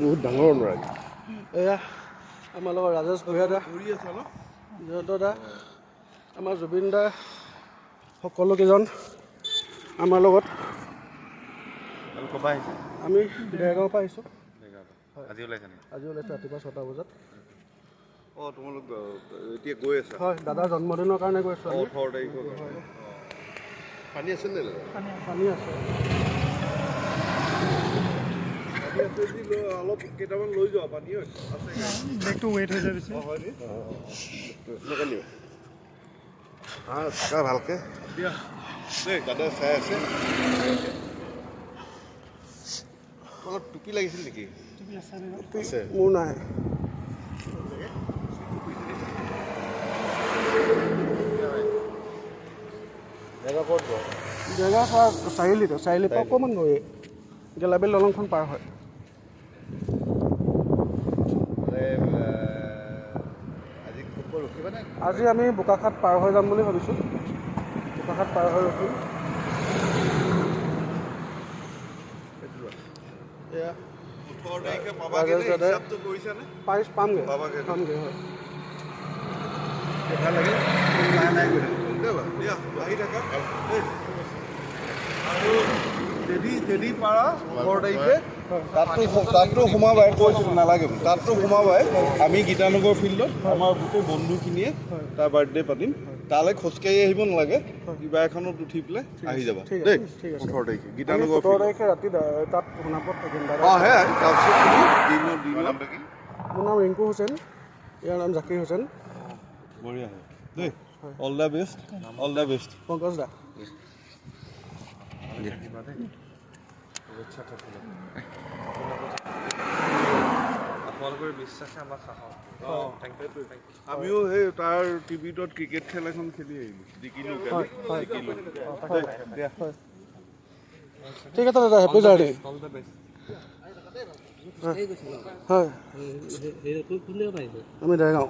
বহুত ডাঙৰ অনুৰাগী। এয়া আমাৰ লগত ৰাজেশ ভূঞা দা, যিহেতু দা আমাৰ জুবিন দা সকলোকেইজন আমাৰ লগত। আমি দেৰগাঁৱৰ পৰা আহিছোঁ। আজি ওলাইছোঁ ৰাতিপুৱা 6টা বজাত। তোমালোক এতিয়া গৈ আছা? হয়, দাদাৰ জন্মদিনৰ কাৰণে গৈ আছোঁ। 18 তাৰিখৰ কাৰণে। পানী আছে নে? পানী আছে। অলপ কেইটামান লৈ যোৱা পানী আছে। বেগটো ৱেইট হৈ যায় বেছি। থাকা ভালকে দিয়া দেই, দাদাই চাই আছে। অলপ টুপি লাগিছিল নেকি? আছে মোৰ নাই। জেগা ক'ত গ'ল? জেগা চাৰিআলিৰ পৰা অকণমান গৈ গেলাবিল দলংখন পাৰ হয়। আজি আমি বোকাখাট পাৰ হৈ যাম বুলি ভাবিছোঁ। বোকাখাট পাৰ হৈ ৰখিম। এয়া 18 তাৰিখে পাবাগে নে? হিচাপটো কৰিছানে? পামগৈ হয়। ভাল লাগে নাই গৈ দিয়া আহি থাকা। আৰু যদি পাৰা 18 তাৰিখে তাততো সোমাবাই, কৈছিলোঁ নালাগে তাততো সোমাবাই। আমি গীতানগৰ ফিল্ডত আমাৰ গোটেই বন্ধুখিনিয়ে তাৰ বাৰ্থডে পাতিম। তালৈ খোজকাঢ়ি আহিব নালাগে, কিবা এখনত উঠি পেলাই আহি যাবা দেই। 18 তাৰিখে গীতানগৰ 17 তাৰিখে ৰাতি তাত সোণাপুৰত থাকিম। সেয়াই তাৰপিছত দিনৰ মোৰ নাম ৰিংকু হুছেইন, ইয়াৰ নাম জাকিৰ হুছেইন। বঢ়িয়া দেই, all the best, all the best. Pankaj da আমিও সেই তাৰ টিভিটোত ক্ৰিকেট খেল এখন খেলি আহিলোঁ, জিকিলোঁ কালি। ঠিক আছে দাদা, হেপী জাৰ্ণি। হয়, আমি দেৰগাঁও।